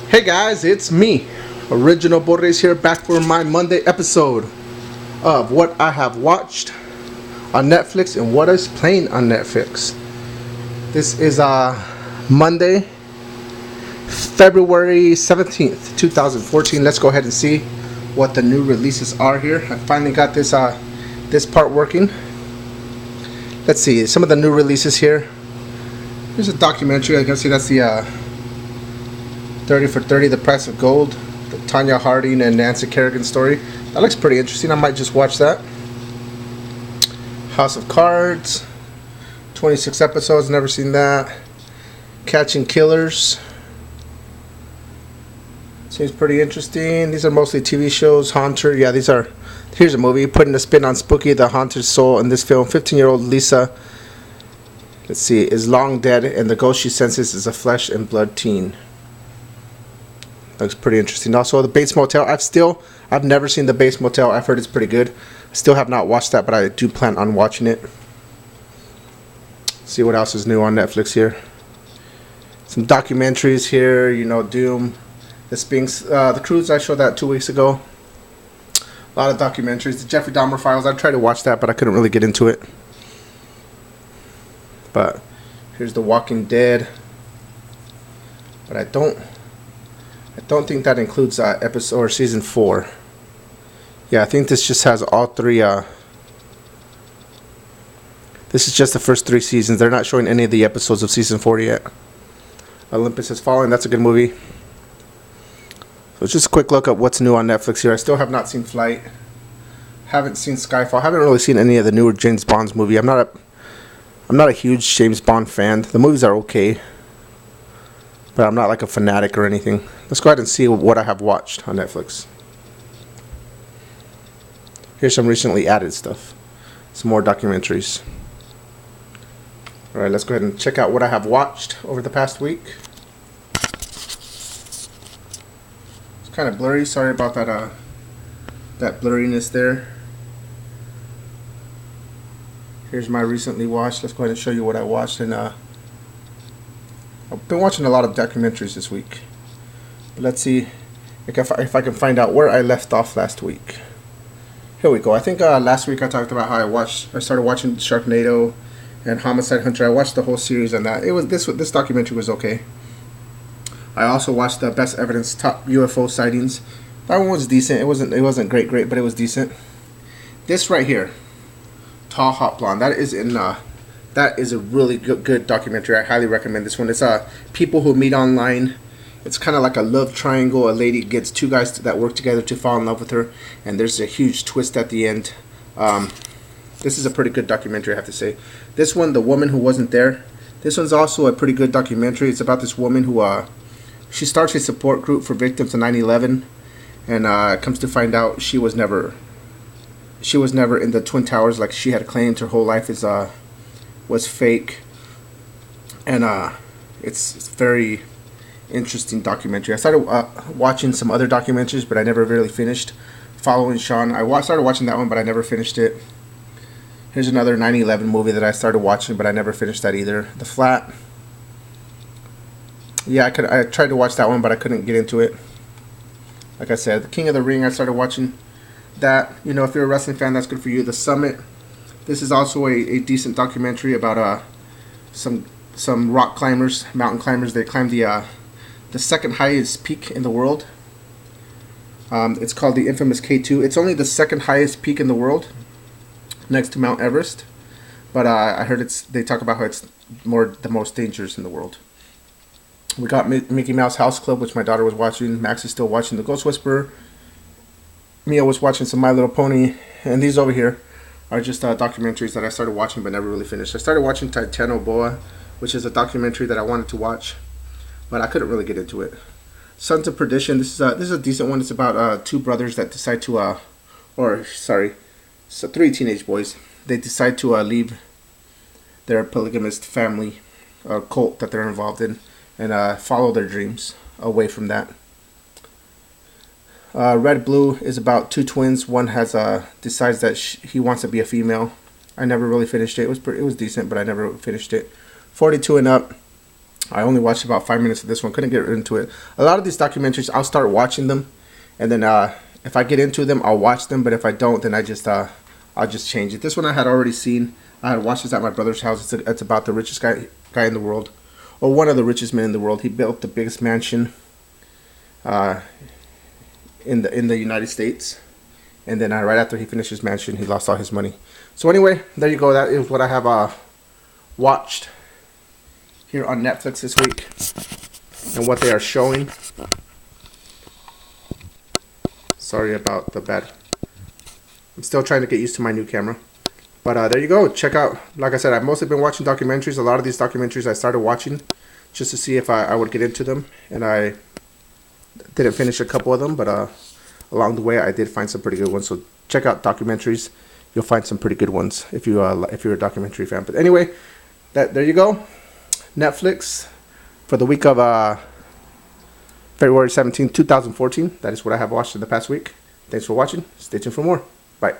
Hey guys, it's me, Original Borres here, back for my Monday episode of what I have watched on Netflix and what is playing on Netflix. This is Monday, February 17th, 2014. Let's go ahead and see what the new releases are here. I finally got this part working. Let's see some of the new releases here. Here's a documentary. I can see that's the 30 for 30, The Price of Gold, the Tanya Harding and Nancy Kerrigan story. That looks pretty interesting. I might just watch that. House of Cards, 26 episodes, never seen that. Catching Killers, seems pretty interesting. These are mostly TV shows. Haunter, yeah, here's a movie putting a spin on Spooky, the haunted soul in this film. 15-year-old Lisa, let's see, is long dead and the ghost she senses is a flesh and blood teen. Looks pretty interesting. Also, the Bates Motel. I've never seen the Bates Motel. I've heard it's pretty good. I still have not watched that, but I do plan on watching it. See what else is new on Netflix here. Some documentaries here. Doom, The Sphinx, The Cruise. I showed that 2 weeks ago. A lot of documentaries. The Jeffrey Dahmer Files. I tried to watch that, but I couldn't really get into it. But here's The Walking Dead. But I don't think that includes episode or season 4. Yeah, I think this just has all three. This is just the first 3 seasons. They're not showing any of the episodes of season 4 yet. Olympus Has Fallen. That's a good movie. So just a quick look at what's new on Netflix here. I still have not seen Flight. Haven't seen Skyfall. Haven't really seen any of the newer James Bond's movie. I'm not a huge James Bond fan. The movies are okay, but I'm not like a fanatic or anything. Let's go ahead and see what I have watched on Netflix. Here's some recently added stuff. Some more documentaries. Alright, let's go ahead and check out what I have watched over the past week. It's kind of blurry. Sorry about that blurriness there. Here's my recently watched. Let's go ahead and show you what I watched. And I've been watching a lot of documentaries this week. But let's see if I can find out where I left off last week. Here we go. I think last week I talked about how I started watching Sharknado and Homicide Hunter. I watched the whole series on that. This documentary was okay. I also watched the Best Evidence Top UFO Sightings. That one was decent. It wasn't great, but it was decent. This right here, Tall Hot Blonde. That is a really good documentary. I highly recommend this one. It's people who meet online. It's kind of like a love triangle. A lady gets 2 guys that work together to fall in love with her, and there's a huge twist at the end. This is a pretty good documentary, I have to say. This one, The Woman Who Wasn't There. This one's also a pretty good documentary. It's about this woman who she starts a support group for victims of 9/11, and comes to find out she was never in the Twin Towers like she had claimed. Her whole life was fake, and it's very interesting documentary. I started watching some other documentaries, but I never really finished. Following Sean, I started watching that one, but I never finished it. Here's another 9/11 movie that I started watching, but I never finished that either. The Flat. Yeah, I tried to watch that one, but I couldn't get into it. Like I said, The King of the Ring, I started watching that. If you're a wrestling fan, that's good for you. The Summit. This is also a decent documentary about some rock climbers, mountain climbers. They climbed the second highest peak in the world. It's called the infamous K2. It's only the second highest peak in the world, next to Mount Everest. But I heard they talk about how it's the most dangerous in the world. We got Mickey Mouse House Club, which my daughter was watching. Max is still watching The Ghost Whisperer. Mia was watching some My Little Pony. And these over here are just documentaries that I started watching but never really finished. I started watching Titanoboa, which is a documentary that I wanted to watch, but I couldn't really get into it. Sons of Perdition. This is a decent one. It's about 2 brothers that decide to, 3 teenage boys. They decide to leave their polygamist family, cult that they're involved in, and follow their dreams away from that. Red Blue is about 2 twins. One has decides that he wants to be a female. I never really finished it. It was decent, but I never finished it. 42 and Up. I only watched about 5 minutes of this one. Couldn't get into it. A lot of these documentaries, I'll start watching them, and then if I get into them, I'll watch them. But if I don't, then I'll just change it. This one I had already seen. I had watched this at my brother's house. It's about the richest guy in the world, or one of the richest men in the world. He built the biggest mansion in the United States, and then right after he finished his mansion, he lost all his money. So anyway, there you go. That is what I have watched here on Netflix this week, and what they are showing. Sorry about the bad. I'm still trying to get used to my new camera. But there you go. Check out, like I said, I've mostly been watching documentaries. A lot of these documentaries I started watching just to see if I would get into them. And I didn't finish a couple of them, but along the way I did find some pretty good ones. So check out documentaries. You'll find some pretty good ones if you're a documentary fan. But anyway, there you go. Netflix for the week of February 17, 2014. That is what I have watched in the past week. Thanks for watching. Stay tuned for more. Bye.